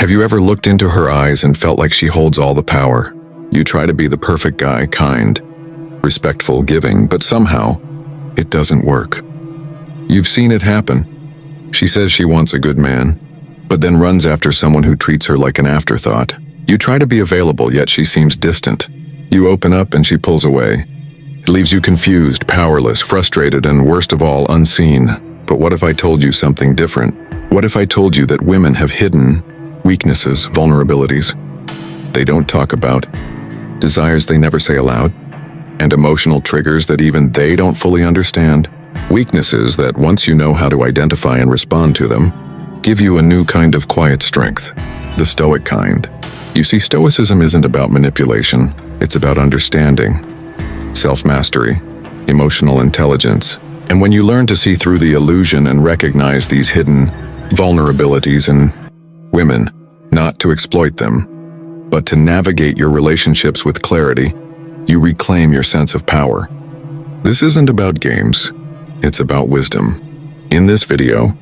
Have you ever looked into her eyes and felt like she holds all the power? You try to be the perfect guy, kind, respectful, giving, but somehow, it doesn't work. You've seen it happen. She says she wants a good man, but then runs after someone who treats her like an afterthought. You try to be available, yet she seems distant. You open up and she pulls away. It leaves you confused, powerless, frustrated, and worst of all, unseen. But what if I told you something different? What if I told you that women have hidden weaknesses, vulnerabilities they don't talk about, desires they never say aloud, and emotional triggers that even they don't fully understand? Weaknesses that, once you know how to identify and respond to them, give you a new kind of quiet strength, the Stoic kind. You see, Stoicism isn't about manipulation, it's about understanding, self-mastery, emotional intelligence. And when you learn to see through the illusion and recognize these hidden vulnerabilities in women, not to exploit them, but to navigate your relationships with clarity, you reclaim your sense of power. This isn't about games, it's about wisdom. In this video,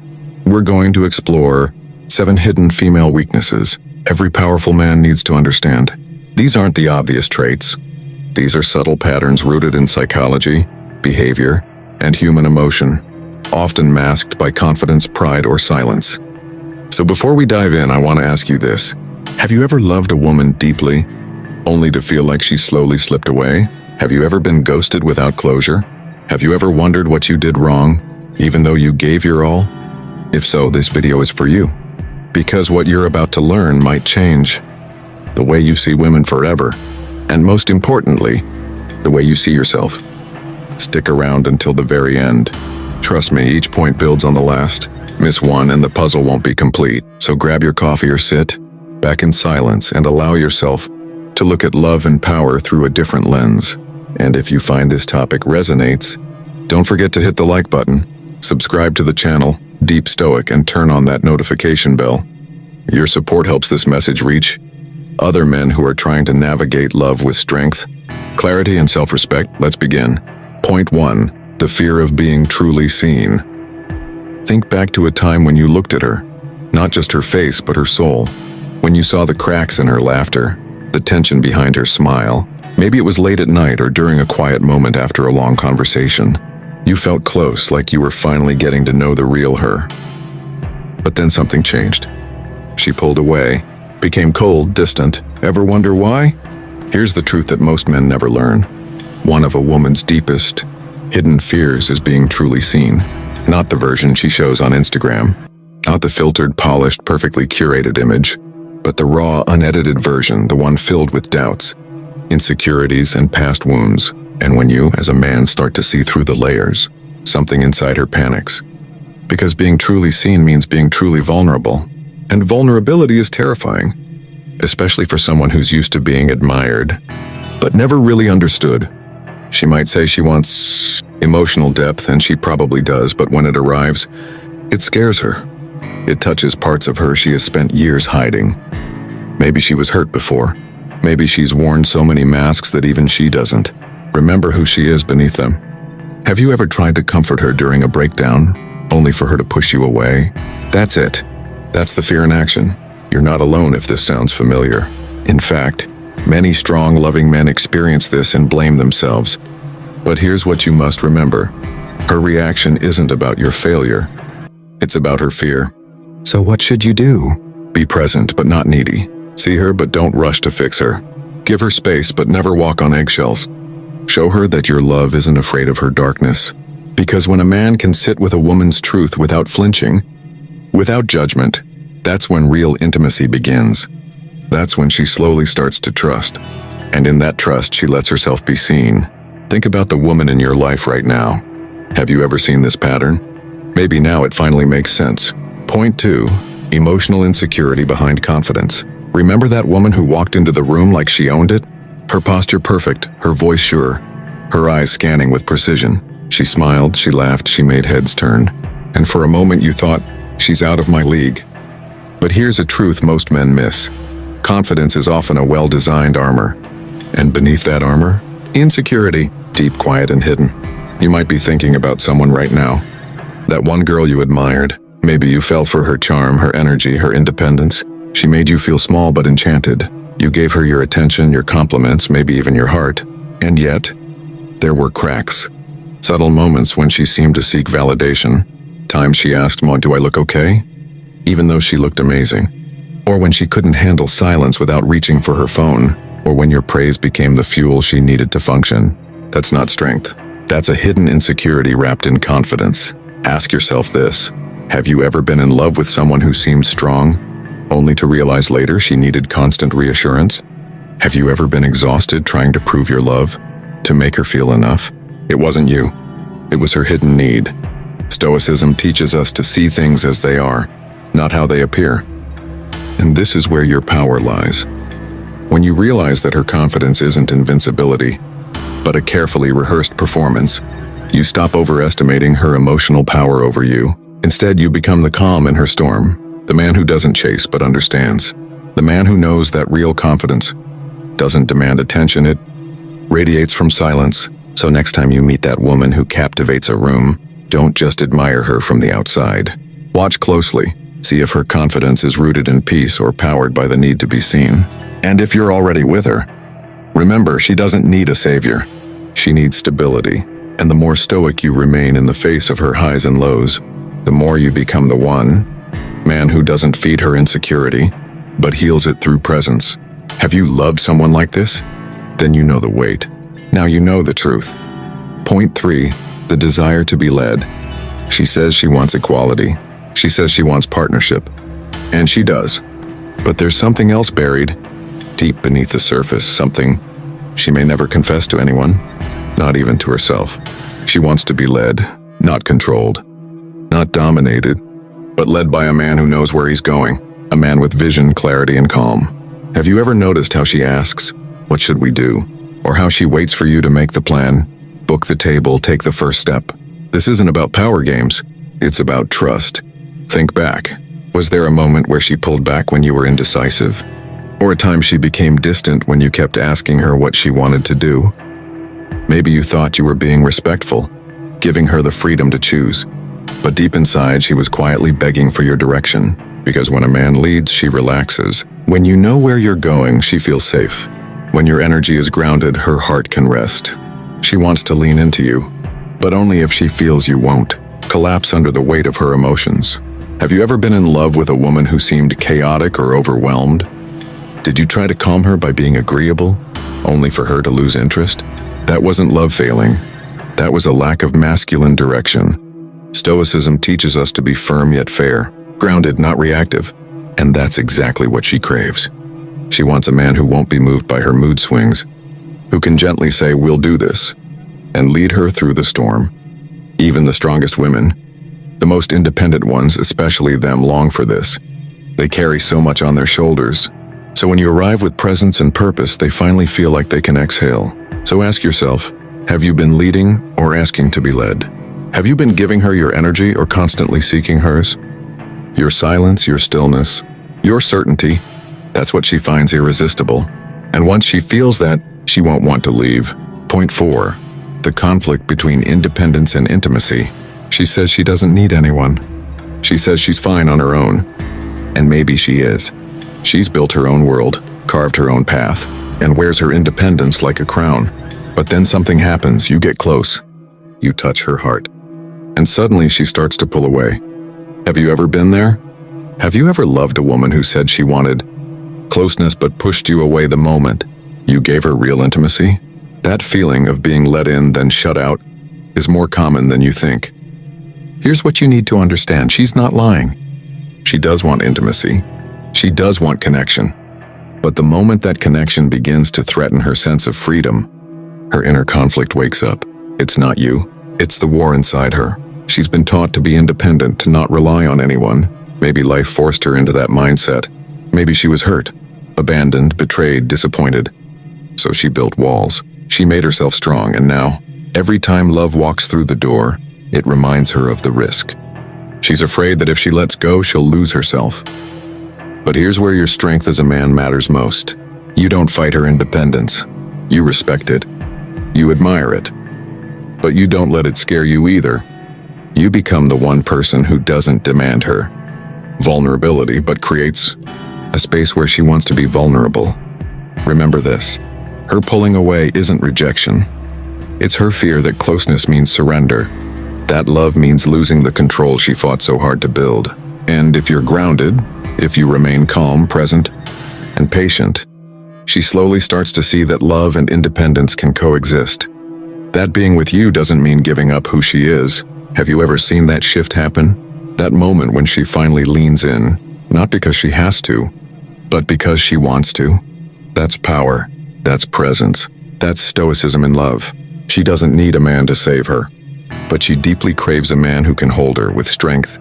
we're going to explore 7 hidden female weaknesses every powerful man needs to understand. These aren't the obvious traits. These are subtle patterns rooted in psychology, behavior, and human emotion, often masked by confidence, pride, or silence. So before we dive in, I want to ask you this. Have you ever loved a woman deeply, only to feel like she slowly slipped away? Have you ever been ghosted without closure? Have you ever wondered what you did wrong, even though you gave your all? If so, this video is for you. Because what you're about to learn might change the way you see women forever, and most importantly, the way you see yourself. Stick around until the very end. Trust me, each point builds on the last. Miss one and the puzzle won't be complete. So grab your coffee or sit back in silence and allow yourself to look at love and power through a different lens. And if you find this topic resonates, don't forget to hit the like button, subscribe to the channel, Deep Stoic, and turn on that notification bell. Your support helps this message reach other men who are trying to navigate love with strength, clarity, and self-respect. Let's begin. Point 1. The fear of being truly seen. Think back to a time when you looked at her, not just her face, but her soul. When you saw the cracks in her laughter, the tension behind her smile. Maybe it was late at night or during a quiet moment after a long conversation. You felt close, like you were finally getting to know the real her. But then something changed. She pulled away, became cold, distant. Ever wonder why? Here's the truth that most men never learn. One of a woman's deepest, hidden fears is being truly seen. Not the version she shows on Instagram. Not the filtered, polished, perfectly curated image. But the raw, unedited version, the one filled with doubts, insecurities, and past wounds. And when you, as a man, start to see through the layers, something inside her panics. Because being truly seen means being truly vulnerable. And vulnerability is terrifying, especially for someone who's used to being admired, but never really understood. She might say she wants emotional depth, and she probably does, but when it arrives, it scares her. It touches parts of her she has spent years hiding. Maybe she was hurt before. Maybe she's worn so many masks that even she doesn't remember who she is beneath them. Have you ever tried to comfort her during a breakdown, only for her to push you away? That's it. That's the fear in action. You're not alone if this sounds familiar. In fact, many strong, loving men experience this and blame themselves. But here's what you must remember. Her reaction isn't about your failure. It's about her fear. So what should you do? Be present, but not needy. See her, but don't rush to fix her. Give her space, but never walk on eggshells. Show her that your love isn't afraid of her darkness. Because when a man can sit with a woman's truth without flinching, without judgment, that's when real intimacy begins. That's when she slowly starts to trust. And in that trust, she lets herself be seen. Think about the woman in your life right now. Have you ever seen this pattern? Maybe now it finally makes sense. Point 2. Emotional insecurity behind confidence. Remember that woman who walked into the room like she owned it? Her posture perfect, her voice sure, her eyes scanning with precision. She smiled, she laughed, she made heads turn. And for a moment you thought, she's out of my league. But here's a truth most men miss. Confidence is often a well-designed armor. And beneath that armor, insecurity, deep, quiet, and hidden. You might be thinking about someone right now. That one girl you admired. Maybe you fell for her charm, her energy, her independence. She made you feel small but enchanted. You gave her your attention, your compliments, maybe even your heart. And yet, there were cracks. Subtle moments when she seemed to seek validation. Times she asked, "Do I look okay?" Even though she looked amazing. Or when she couldn't handle silence without reaching for her phone. Or when your praise became the fuel she needed to function. That's not strength. That's a hidden insecurity wrapped in confidence. Ask yourself this: have you ever been in love with someone who seemed strong, only to realize later she needed constant reassurance? Have you ever been exhausted trying to prove your love, to make her feel enough? It wasn't you. It was her hidden need. Stoicism teaches us to see things as they are, not how they appear. And this is where your power lies. When you realize that her confidence isn't invincibility, but a carefully rehearsed performance, you stop overestimating her emotional power over you. Instead, you become the calm in her storm, the man who doesn't chase but understands, the man who knows that real confidence doesn't demand attention, it radiates from silence. So next time you meet that woman who captivates a room, don't just admire her from the outside. Watch closely. See if her confidence is rooted in peace or powered by the need to be seen. And if you're already with her, remember, she doesn't need a savior. She needs stability. And the more stoic you remain in the face of her highs and lows, the more you become the one man who doesn't feed her insecurity, but heals it through presence. Have you loved someone like this? Then you know the weight. Now you know the truth. Point 3, the desire to be led. She says she wants equality. She says she wants partnership. And she does. But there's something else buried, deep beneath the surface, something she may never confess to anyone, not even to herself. She wants to be led, not controlled, not dominated, but led by a man who knows where he's going, a man with vision, clarity, and calm. Have you ever noticed how she asks, "What should we do?" Or how she waits for you to make the plan, book the table, take the first step? This isn't about power games. It's about trust. Think back. Was there a moment where she pulled back when you were indecisive? Or a time she became distant when you kept asking her what she wanted to do? Maybe you thought you were being respectful, giving her the freedom to choose. But deep inside, she was quietly begging for your direction. Because when a man leads, she relaxes. When you know where you're going, she feels safe. When your energy is grounded, her heart can rest. She wants to lean into you, but only if she feels you won't collapse under the weight of her emotions. Have you ever been in love with a woman who seemed chaotic or overwhelmed? Did you try to calm her by being agreeable, only for her to lose interest? That wasn't love failing. That was a lack of masculine direction. Stoicism teaches us to be firm yet fair, grounded, not reactive, and that's exactly what she craves. She wants a man who won't be moved by her mood swings, who can gently say, "We'll do this," and lead her through the storm. Even the strongest women, the most independent ones, especially them, long for this. They carry so much on their shoulders. So when you arrive with presence and purpose, they finally feel like they can exhale. So ask yourself, have you been leading or asking to be led? Have you been giving her your energy or constantly seeking hers? Your silence, your stillness, your certainty, that's what she finds irresistible. And once she feels that, she won't want to leave. Point 4, the conflict between independence and intimacy. She says she doesn't need anyone. She says she's fine on her own. And maybe she is. She's built her own world, carved her own path, and wears her independence like a crown. But then something happens, you get close. You touch her heart. And suddenly she starts to pull away. Have you ever been there? Have you ever loved a woman who said she wanted closeness but pushed you away the moment you gave her real intimacy? That feeling of being let in then shut out is more common than you think. Here's what you need to understand. She's not lying. She does want intimacy. She does want connection. But the moment that connection begins to threaten her sense of freedom, her inner conflict wakes up. It's not you. It's the war inside her. She's been taught to be independent, to not rely on anyone. Maybe life forced her into that mindset. Maybe she was hurt, abandoned, betrayed, disappointed. So she built walls. She made herself strong, and now, every time love walks through the door, it reminds her of the risk. She's afraid that if she lets go, she'll lose herself. But here's where your strength as a man matters most. You don't fight her independence. You respect it. You admire it. But you don't let it scare you either. You become the one person who doesn't demand her vulnerability, but creates a space where she wants to be vulnerable. Remember this, her pulling away isn't rejection. It's her fear that closeness means surrender, that love means losing the control she fought so hard to build. And if you're grounded, if you remain calm, present, and patient, she slowly starts to see that love and independence can coexist. That being with you doesn't mean giving up who she is. Have you ever seen that shift happen? That moment when she finally leans in, not because she has to, but because she wants to. That's power. That's presence. That's stoicism in love. She doesn't need a man to save her, but she deeply craves a man who can hold her with strength,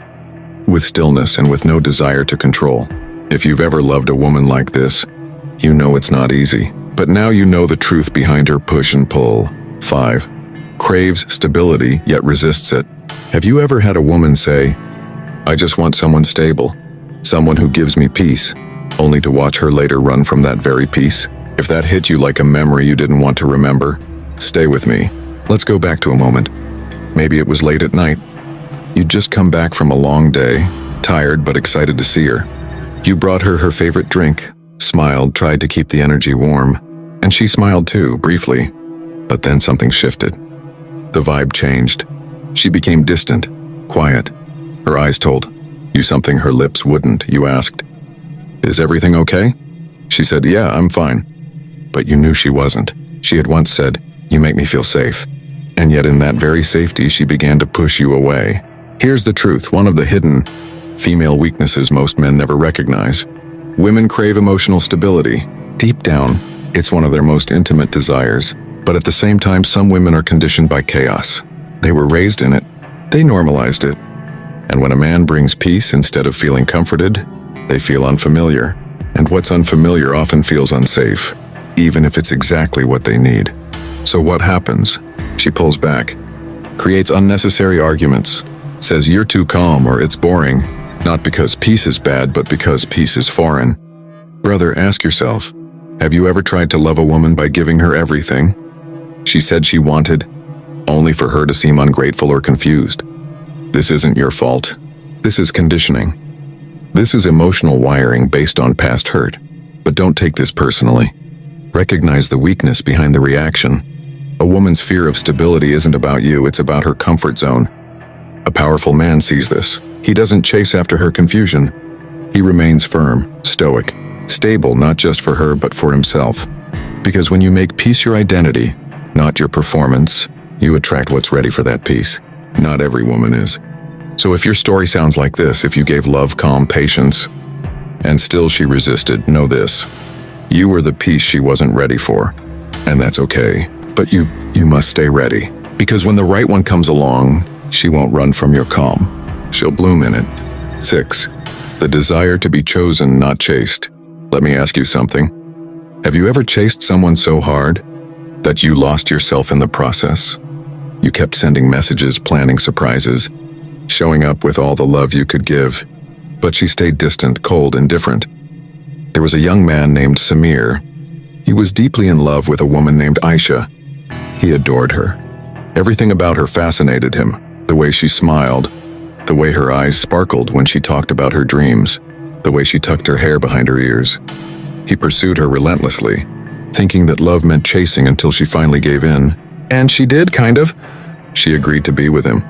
with stillness, and with no desire to control. If you've ever loved a woman like this, you know it's not easy. But now you know the truth behind her push and pull. 5. Craves stability, yet resists it. Have you ever had a woman say, "I just want someone stable, someone who gives me peace," only to watch her later run from that very peace? If that hit you like a memory you didn't want to remember, stay with me. Let's go back to a moment. Maybe it was late at night. You'd just come back from a long day, tired but excited to see her. You brought her favorite drink, smiled, tried to keep the energy warm, and she smiled too, briefly. But then something shifted. The vibe changed. She became distant, quiet. Her eyes told you something her lips wouldn't. You asked, "Is everything okay?" She said, "Yeah, I'm fine." But you knew she wasn't. She had once said, "You make me feel safe." And yet in that very safety, she began to push you away. Here's the truth, one of the hidden female weaknesses most men never recognize. Women crave emotional stability. Deep down, it's one of their most intimate desires. But at the same time, some women are conditioned by chaos. They were raised in it. They normalized it. And when a man brings peace instead of feeling comforted, they feel unfamiliar. And what's unfamiliar often feels unsafe, even if it's exactly what they need. So what happens? She pulls back, creates unnecessary arguments, says you're too calm or it's boring, not because peace is bad, but because peace is foreign. Brother, ask yourself, have you ever tried to love a woman by giving her everything she said she wanted, only for her to seem ungrateful or confused? This isn't your fault. This is conditioning. This is emotional wiring based on past hurt. But don't take this personally. Recognize the weakness behind the reaction. A woman's fear of stability isn't about you, it's about her comfort zone. A powerful man sees this. He doesn't chase after her confusion. He remains firm, stoic, stable, not just for her, but for himself. Because when you make peace your identity, not your performance, you attract what's ready for that peace. Not every woman is. So if your story sounds like this, if you gave love, calm, patience, and still she resisted, know this. You were the peace she wasn't ready for. And that's okay. But you must stay ready. Because when the right one comes along, she won't run from your calm. She'll bloom in it. 6. The desire to be chosen, not chased. Let me ask you something. Have you ever chased someone so hard that you lost yourself in the process? You kept sending messages, planning surprises, showing up with all the love you could give, but she stayed distant, cold, indifferent. There was a young man named Samir. He was deeply in love with a woman named Aisha. He adored her. Everything about her fascinated him. The way she smiled, the way her eyes sparkled when she talked about her dreams, the way she tucked her hair behind her ears. He pursued her relentlessly, thinking that love meant chasing until she finally gave in. And she did, kind of. She agreed to be with him,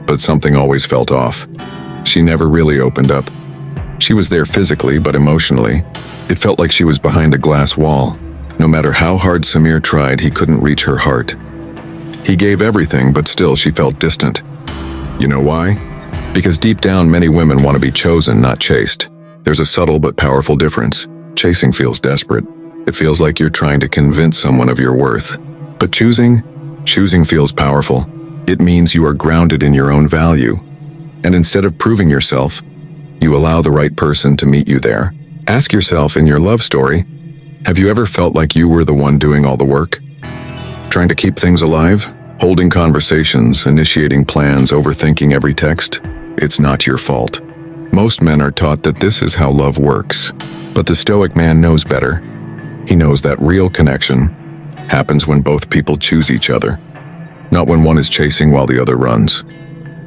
but something always felt off. She never really opened up. She was there physically, but emotionally, it felt like she was behind a glass wall. No matter how hard Samir tried, he couldn't reach her heart. He gave everything, but still she felt distant. You know why? Because deep down, many women want to be chosen, not chased. There's a subtle but powerful difference. Chasing feels desperate. It feels like you're trying to convince someone of your worth. But choosing feels powerful. It means you are grounded in your own value. And instead of proving yourself, you allow the right person to meet you there. Ask yourself, in your love story, have you ever felt like you were the one doing all the work? Trying to keep things alive? Holding conversations, initiating plans, overthinking every text? It's not your fault. Most men are taught that this is how love works. But the Stoic man knows better. He knows that real connection happens when both people choose each other, not when one is chasing while the other runs.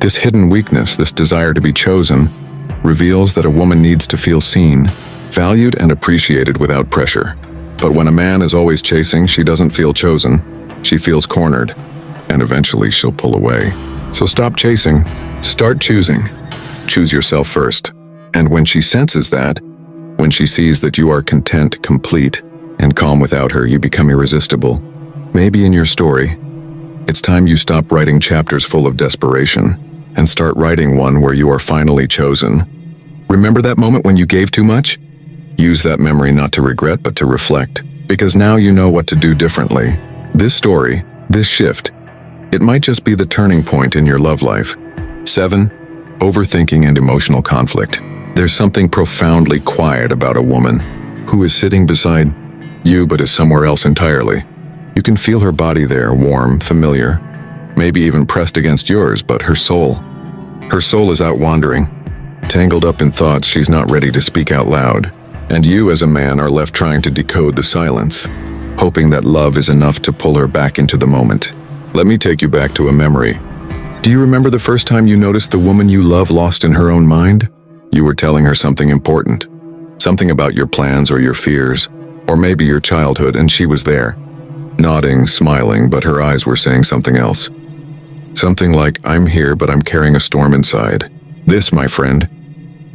This hidden weakness, this desire to be chosen, reveals that a woman needs to feel seen, valued and appreciated without pressure. But when a man is always chasing, she doesn't feel chosen. She feels cornered, and eventually she'll pull away. So stop chasing, start choosing. Choose yourself first. And when she senses that, when she sees that you are content, complete, and calm without her, you become irresistible. Maybe in your story, it's time you stop writing chapters full of desperation and start writing one where you are finally chosen. Remember that moment when you gave too much? Use that memory not to regret but to reflect, because now you know what to do differently. This story, this shift, it might just be the turning point in your love life. 7. Overthinking and emotional conflict. There's something profoundly quiet about a woman who is sitting beside you but is somewhere else entirely. You can feel her body there, warm, familiar, maybe even pressed against yours, but her soul is out wandering, tangled up in thoughts she's not ready to speak out loud. And you as a man are left trying to decode the silence, hoping that love is enough to pull her back into the moment. Let me take you back to a memory. Do you remember the first time you noticed the woman you love lost in her own mind? You were telling her something important, something about your plans or your fears, or maybe your childhood, and she was there, nodding, smiling, but her eyes were saying something else. Something like, "I'm here, but I'm carrying a storm inside." This, my friend,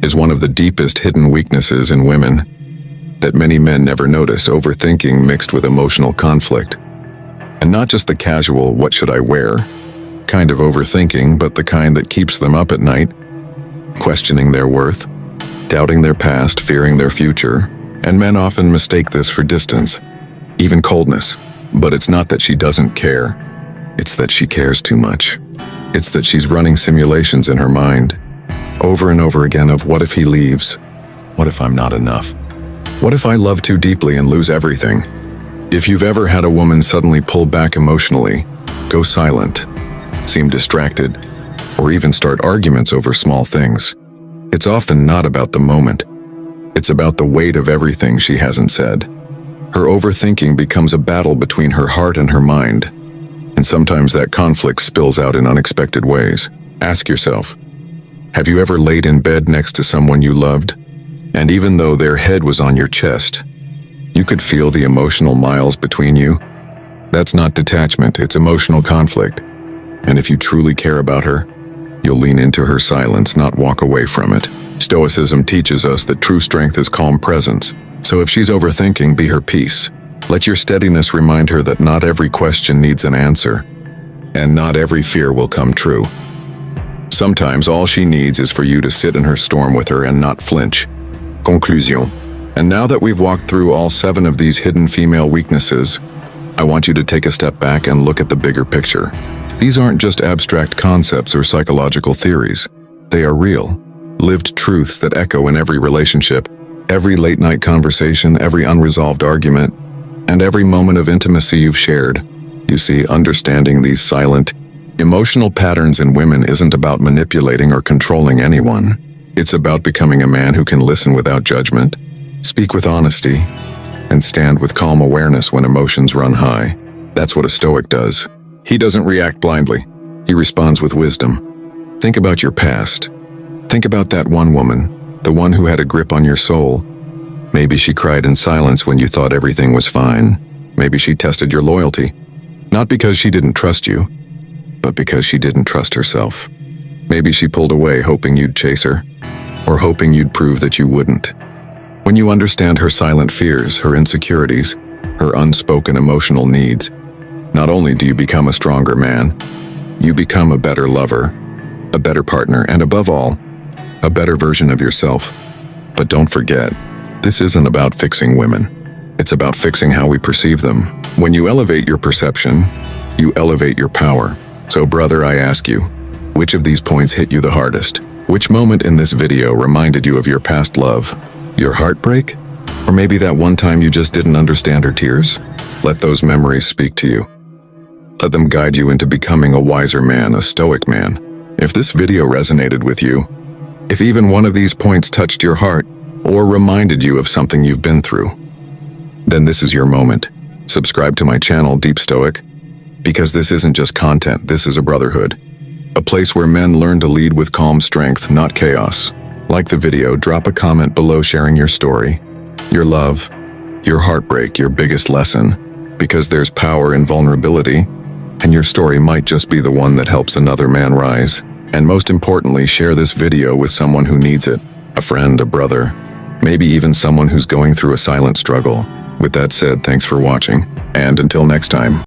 is one of the deepest hidden weaknesses in women that many men never notice: overthinking mixed with emotional conflict. And not just the casual, "what should I wear?" kind of overthinking, but the kind that keeps them up at night, questioning their worth, doubting their past, fearing their future. And men often mistake this for distance, even coldness. But it's not that she doesn't care. It's that she cares too much. It's that she's running simulations in her mind, over and over again, of what if he leaves? What if I'm not enough? What if I love too deeply and lose everything? If you've ever had a woman suddenly pull back emotionally, go silent, seem distracted, or even start arguments over small things, it's often not about the moment. It's about the weight of everything she hasn't said. Her overthinking becomes a battle between her heart and her mind, and sometimes that conflict spills out in unexpected ways. Ask yourself, have you ever laid in bed next to someone you loved, and even though their head was on your chest, you could feel the emotional miles between you? That's not detachment, it's emotional conflict. And if you truly care about her, you'll lean into her silence, not walk away from it. Stoicism teaches us that true strength is calm presence. So if she's overthinking, be her peace. Let your steadiness remind her that not every question needs an answer, and not every fear will come true. Sometimes all she needs is for you to sit in her storm with her and not flinch. Conclusion. And now that we've walked through all 7 of these hidden female weaknesses, I want you to take a step back and look at the bigger picture. These aren't just abstract concepts or psychological theories. They are real, lived truths that echo in every relationship, every late-night conversation, every unresolved argument, and every moment of intimacy you've shared. You see, understanding these silent, emotional patterns in women isn't about manipulating or controlling anyone. It's about becoming a man who can listen without judgment, speak with honesty, and stand with calm awareness when emotions run high. That's what a Stoic does. He doesn't react blindly. He responds with wisdom. Think about your past. Think about that one woman, the one who had a grip on your soul. Maybe she cried in silence when you thought everything was fine. Maybe she tested your loyalty, not because she didn't trust you, but because she didn't trust herself. Maybe she pulled away hoping you'd chase her, or hoping you'd prove that you wouldn't. When you understand her silent fears, her insecurities, her unspoken emotional needs, not only do you become a stronger man, you become a better lover, a better partner, and above all, a better version of yourself. But don't forget, this isn't about fixing women. It's about fixing how we perceive them. When you elevate your perception, you elevate your power. So brother, I ask you, which of these points hit you the hardest? Which moment in this video reminded you of your past love? Your heartbreak? Or maybe that one time you just didn't understand her tears? Let those memories speak to you. Let them guide you into becoming a wiser man, a Stoic man. If this video resonated with you, if even one of these points touched your heart, or reminded you of something you've been through, then this is your moment. Subscribe to my channel, Deep Stoic, because this isn't just content, this is a brotherhood. A place where men learn to lead with calm strength, not chaos. Like the video, drop a comment below sharing your story, your love, your heartbreak, your biggest lesson, because there's power in vulnerability, and your story might just be the one that helps another man rise. And most importantly, share this video with someone who needs it, a friend, a brother, maybe even someone who's going through a silent struggle. With that said, thanks for watching, and until next time.